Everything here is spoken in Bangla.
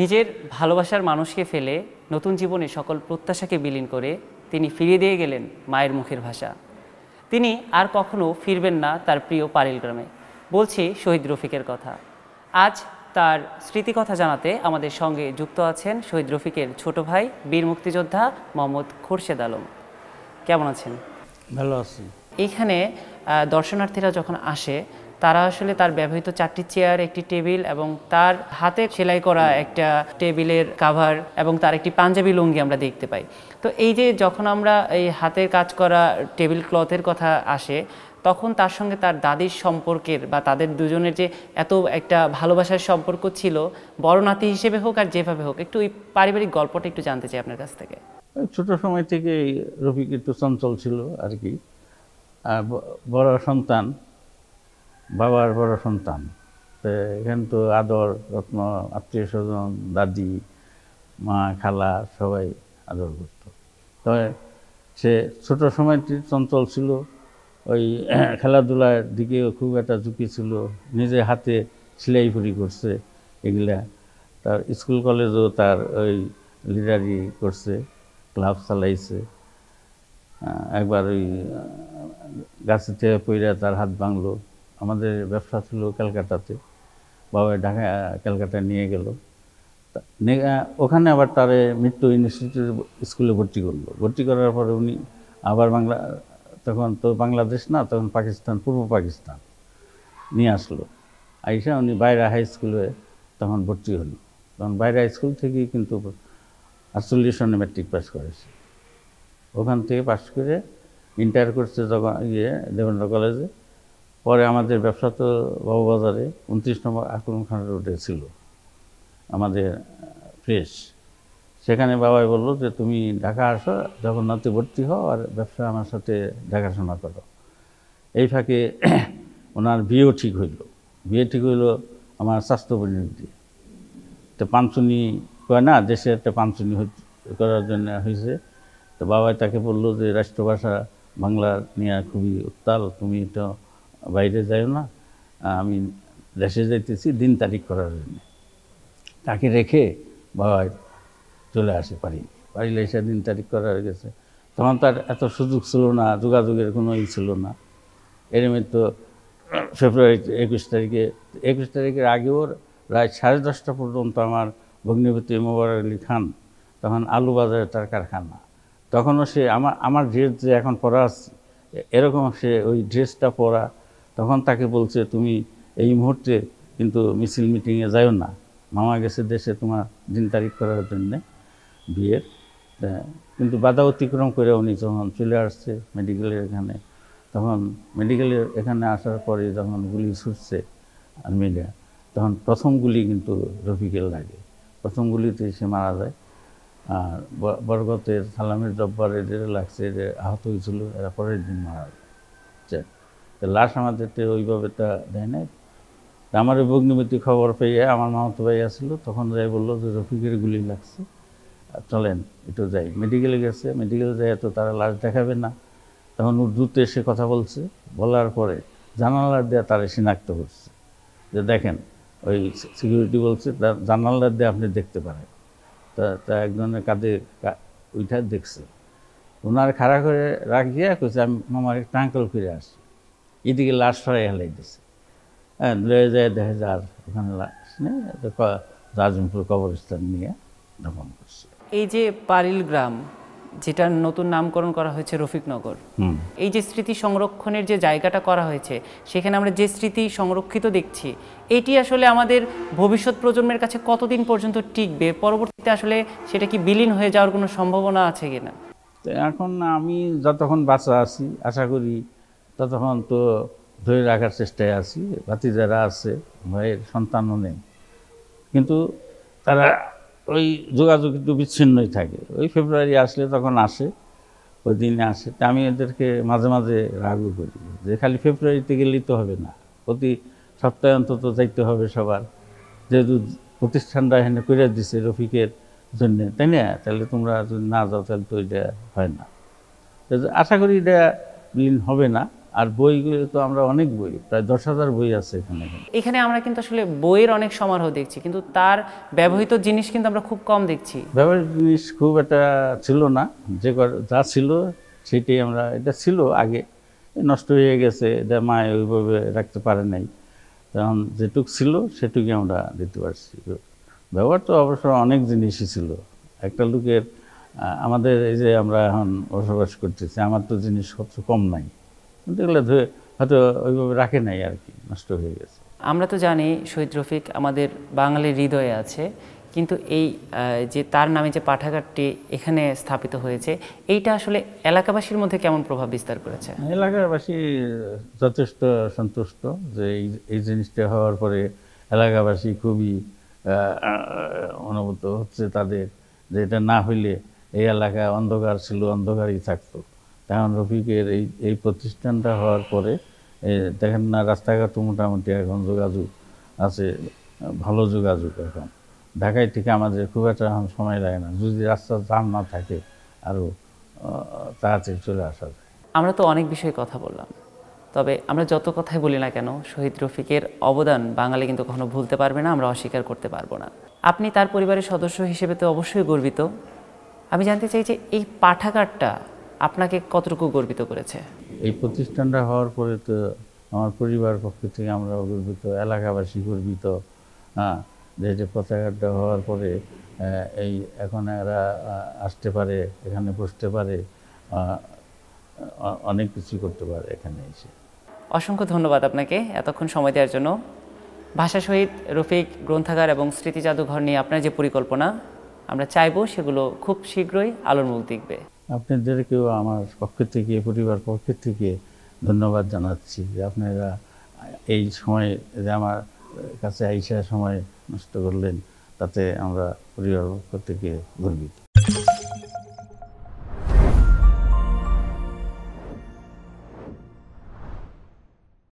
নিজের ভালোবাসার মানুষকে ফেলে নতুন জীবনে সকল প্রত্যাশাকে বিলীন করে তিনি ফিরিয়ে দিয়ে গেলেন মায়ের মুখের ভাষা। তিনি আর কখনো ফিরবেন না তার প্রিয় পারিল গ্রামে। বলছি শহীদ রফিকের কথা। আজ তার স্মৃতিকথা জানাতে আমাদের সঙ্গে যুক্ত আছেন শহীদ রফিকের ছোট ভাই বীর মুক্তিযোদ্ধা মোহাম্মদ খোরশেদ আলম। কেমন আছেন? ভালো আছি। এইখানে দর্শনার্থীরা যখন আসে তারা আসলে তার ব্যবহৃত 4টি চেয়ার, একটি টেবিল এবং তার হাতে সেলাই করা একটা টেবিলের কাভার এবং তার একটি পাঞ্জাবি লুঙ্গি আমরা দেখতে পাই। তো এই যে যখন আমরা এই হাতের কাজ করা টেবিল ক্লথের কথা আসে, তখন তার সঙ্গে তার দাদির সম্পর্কের বা তাদের দুজনের যে এত একটা ভালোবাসার সম্পর্ক ছিল, বড় নাতি হিসেবে হোক আর যেভাবে হোক, একটু ওই পারিবারিক গল্পটা একটু জানতে চাই আপনার কাছ থেকে। ছোট সময় থেকে রফিক একটু চঞ্চল ছিল আর কি। বড় সন্তান, বাবার বড় সন্তান, তো এখানে তো আদর যত্ন, আত্মীয় স্বজন, দাদি, মা, খালা সবাই আদর করত। তবে সে ছোট সময়টি চঞ্চল ছিল, ওই খেলাধুলার দিকেও খুব একটা ঝুঁকি ছিল, নিজে হাতে সেলাইপুরি করছে এগুলা। তার স্কুল কলেজেও তার ওই লিডারি করছে, ক্লাব চালাইছে। একবার ওই গাছে থেকে পইরা তার হাত ভাঙলো। আমাদের ব্যবসা ছিল ক্যালকাটাতে, বাবা ঢাকা ক্যালকাটায় নিয়ে গেল। ওখানে আবার তারে মৃত্যু ইনস্টিটিউট স্কুলে ভর্তি করলো। ভর্তি করার পরে উনি আবার তখন তো বাংলাদেশ না, তখন পাকিস্তান, পূর্ব পাকিস্তান নিয়ে আসলো। আইসা উনি বাইরা হাই স্কুলে তখন ভর্তি হলো। তখন বাইরা স্কুল থেকেই কিন্তু 48 সনে ম্যাট্রিক পাস করেছে। ওখান থেকে পাস করে ইন্টার করছে দেবেন্দ্র কলেজে। পরে আমাদের ব্যবসা তো বাবুবাজারে 29 নম্বর আকরম খান রোডে ছিল আমাদের প্রেস। সেখানে বাবাই বললো যে তুমি ঢাকা আসো, জগন্নাথে ভর্তি হও আর ব্যবসা আমার সাথে দেখাশোনা করো। এই ফাঁকে ওনার বিয়েও ঠিক হইল। বিয়ে ঠিক হইল আমার স্বাস্থ্যপরিণতি দিয়ে। তো পাঞ্চনি কয় না, দেশে একটা পাঞ্চনি করার জন্য হয়েছে। তো বাবাই তাকে বললো যে রাষ্ট্রভাষা বাংলা নিয়ে খুবই উত্তাল, তুমি তো বাইরে যাও না, আমি দেশে যাইতেছি দিন তারিখ করার জন্য। তাকে রেখে বাবা চলে আসে বাড়িলে এসে দিন তারিখ করার গেছে। তখন তার এত সুযোগ ছিল না, যোগাযোগের কোনো ছিল না। এরমে তো ফেব্রুয়ারি 21 তারিখের আগেও রাত 10:30 পর্যন্ত আমার ভগ্নিপতি মোবারক আলী খান তখন আলু বাজারে তার কারখানা। তখনও সে আমার ড্রেস যে এখন পরা আছে এরকম সে ওই ড্রেসটা পরা। তখন তাকে বলছে তুমি এই মুহূর্তে কিন্তু মিছিল মিটিংয়ে যাও না, মামা গেছে দেশে তোমার দিন তারিখ করার জন্যে বিয়ের। কিন্তু বাধা অতিক্রম করে উনি যখন চলে আসছে মেডিকেলের এখানে, তখন মেডিকেলের এখানে আসার পরে যখন গুলি ছুটছে আর্মিরা, তখন প্রথম গুলি কিন্তু রফিকের লাগে। প্রথম গুলিতে সে মারা যায়। আর বরগতের সালামের জব্বার এদের লাগছে, এদের আহত হয়েছিল, এরা পরের দিন মারা যায়। তো লাশ আমাদের ওইভাবে তা দেয় নাই। তা আমার ওই ভগ্নিপতি খবর পেয়ে আমার মামাতো ভাই আসছিল, তখন যাই বললো যে রফিকের গুলি লাগছে, চলেন একটু যাই। মেডিকেলে গেছে, মেডিকেলে যাই তো তারা লাশ দেখাবে না। তখন উর্দুতে এসে কথা বলছে, বলার পরে জানালার দেয়া তারা শনাক্ত করছে যে দেখেন, ওই সিকিউরিটি বলছে জানালার দেয়া আপনি দেখতে পারেন। তা একজনের কাঁধে ওইটা দেখছে। ওনার খাড়া করে রাখিয়া কইছে আমি মামার ট্রাঙ্কল ফিরে আসি। এদিকে লাশ সরাই হেলাই দিছে। হ্যাঁ, লয়ে যায় দেখা যায় আর ওখানে লাশ নেই, রাজমপুর কবরস্থান নিয়ে দফন করছে। এই যে পারিল গ্রাম, যেটার নতুন নামকরণ করা হয়েছে রফিকনগর, এই যে স্মৃতি সংরক্ষণের যে জায়গাটা করা হয়েছে, সেখানে আমরা যে স্মৃতি সংরক্ষিত দেখছি, এটি আসলে আমাদের ভবিষ্যৎ প্রজন্মের কাছে কতদিন পর্যন্ত টিকবে? পরবর্তীতে আসলে সেটা কি বিলীন হয়ে যাওয়ার কোনো সম্ভাবনা আছে কিনা? তো এখন আমি যতক্ষণ বাঁচা আছি, আশা করি ততক্ষণ তো ধরে রাখার চেষ্টায় আছি। ভাতিজারা আছে, ভাইয়ের সন্তানও নেই, কিন্তু তারা ওই যোগাযোগ একটু বিচ্ছিন্নই থাকে। ওই ফেব্রুয়ারি আসলে তখন আসে, ওই দিনে আসে। তা আমি এদেরকে মাঝে মাঝে রাগও করি যে খালি ফেব্রুয়ারিতে গেলেই তো হবে না, প্রতি সপ্তাহে অন্তত যাইতে হবে সবার। যেহেতু প্রতিষ্ঠানটা এখানে করে দিছে রফিকের জন্যে, তাই না? তাহলে তোমরা যদি না যাও তাহলে তো এটা হয় না। আশা করি এটা বিলীন হবে না। আর বইগুলো তো আমরা অনেক বই, প্রায় 10,000 বই আছে এখানে। এখানে আমরা কিন্তু আসলে বইয়ের অনেক সমারোহ দেখছি, কিন্তু তার ব্যবহৃত জিনিস কিন্তু আমরা খুব কম দেখছি। ব্যবহারিক জিনিস খুব একটা ছিল না, যা ছিল সেটাই আমরা, এটা ছিল আগে, নষ্ট হয়ে গেছে, এটা মা ওইভাবে রাখতে পারে নাই, তখন যেটুক ছিল সেটুকুই আমরা দিতে পারছি। ব্যবহার তো অবশ্য অনেক জিনিসই ছিল। একটা লোকের আমাদের এই যে আমরা এখন বসবাস করতেছি, আমার তো জিনিসপত্র কম নাই, কিন্তু এগুলো হয়তো ওইভাবে রাখে নাই আর কি, নষ্ট হয়ে গেছে। আমরা তো জানি শহীদ রফিক আমাদের বাঙালির হৃদয়ে আছে, কিন্তু এই যে তার নামে যে পাঠাগারটি এখানে স্থাপিত হয়েছে, এইটা আসলে এলাকাবাসীর মধ্যে কেমন প্রভাব বিস্তার করেছে? এলাকাবাসী যথেষ্ট সন্তুষ্ট যে এই জিনিসটা হওয়ার পরে এলাকাবাসী খুবই অনুভূত হচ্ছে তাদের, যে এটা না হইলে এই এলাকা অন্ধকার ছিল, অন্ধকারই থাকতো। তখন রফিকের এই প্রতিষ্ঠানটা হওয়ার পরে দেখেন না, রাস্তাঘাট মোটামুটি এখন যোগাযোগ আছে, ভালো যোগাযোগ। এখন ঢাকায় থেকে আমাদের খুব একটা এখন সময় লাগে না, যদি রাস্তা জাম না থাকে আরও তাড়াতাড়ি চলে আসা যায়। আমরা তো অনেক বিষয়ে কথা বললাম, তবে আমরা যত কথাই বলি না কেন, শহীদ রফিকের অবদান বাঙালি কিন্তু কখনো ভুলতে পারবে না, আমরা অস্বীকার করতে পারবো না। আপনি তার পরিবারের সদস্য হিসেবে তো অবশ্যই গর্বিত। আমি জানতে চাই যে এই পাঠাগারটা আপনাকে কতটুকু গর্বিত করেছে? এই প্রতিষ্ঠানটা হওয়ার পরে তো আমার পরিবার পক্ষ থেকে আমরা গর্বিত, এলাকাবাসী গর্বিত। হ্যাঁ, যে যে পতাকাটা হওয়ার পরে এই এখন এরা আসতে পারে, এখানে বসতে পারে, অনেক কিছু করতে পারে এখানে এসে। অসংখ্য ধন্যবাদ আপনাকে এতক্ষণ সময় দেওয়ার জন্য। ভাষা শহীদ রফিক গ্রন্থাগার এবং স্মৃতি জাদুঘর নিয়ে আপনার যে পরিকল্পনা, আমরা চাইবো সেগুলো খুব শীঘ্রই আলোর মুখ দেখবে। আপনাদেরকেও আমার পক্ষ থেকে, পরিবার পক্ষ থেকে ধন্যবাদ জানাচ্ছি যে আপনারা এই সময় যে আমার কাছে আইসা সময় নষ্ট করলেন, তাতে আমরা পরিবার পক্ষ থেকে গর্বিত।